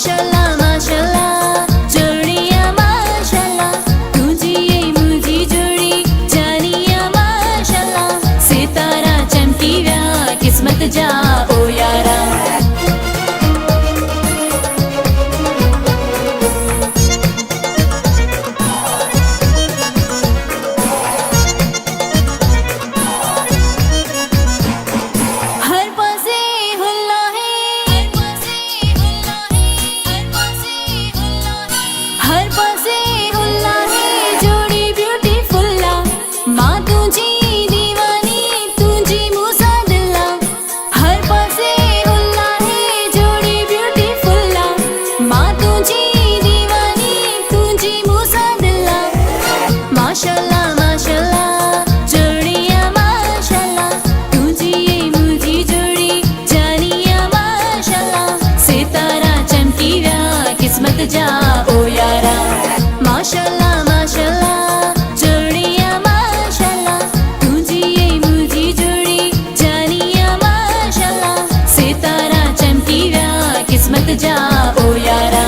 माशाल्लाह माशाल्लाह जोड़ियां माशाल्लाह, तुझी ये मुझी जोड़ी जानिया माशाल्लाह, सितारा चमकीव्या किस्मत जा ओ यारा। माशाल्लाह माशाल्लाह जोड़ियां माशाल्लाह, तुझी ये मुझी जोड़ी जानिया माशाल्लाह, सितारा चमकीव्या किस्मत जा ओ यारा। माशाल्लाह माशाल्लाह जोड़ियां माशाल्लाह, तुझी ये मुझी जोड़ी जानिया माशाल्लाह, सितारा चमकीव्या किस्मत जा ओ यारा।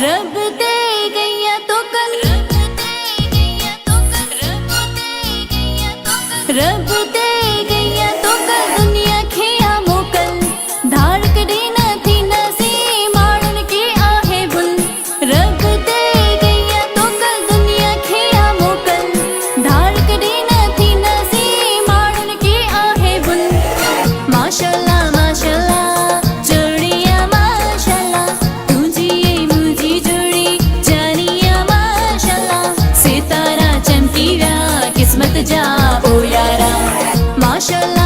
रब दे गैया तो कल, रब दे गैया तो कल दुनिया खिया मोकल, धाड़ कड़ी न थी नसी माड़न की आहे बुल। रब दे गैया तो कल दुनिया खिया मोकल, धाड़ कड़ी न थी नसी माड़न की आहे बुल। माशाल्लाह माशाल्लाह जोड़ियां माशाल्लाह, तुझी ये मुझी जोड़ी जानिया माशाल्लाह, सितारा चमकीव्या किस्मत जा ओ यारा। माशाल्लाह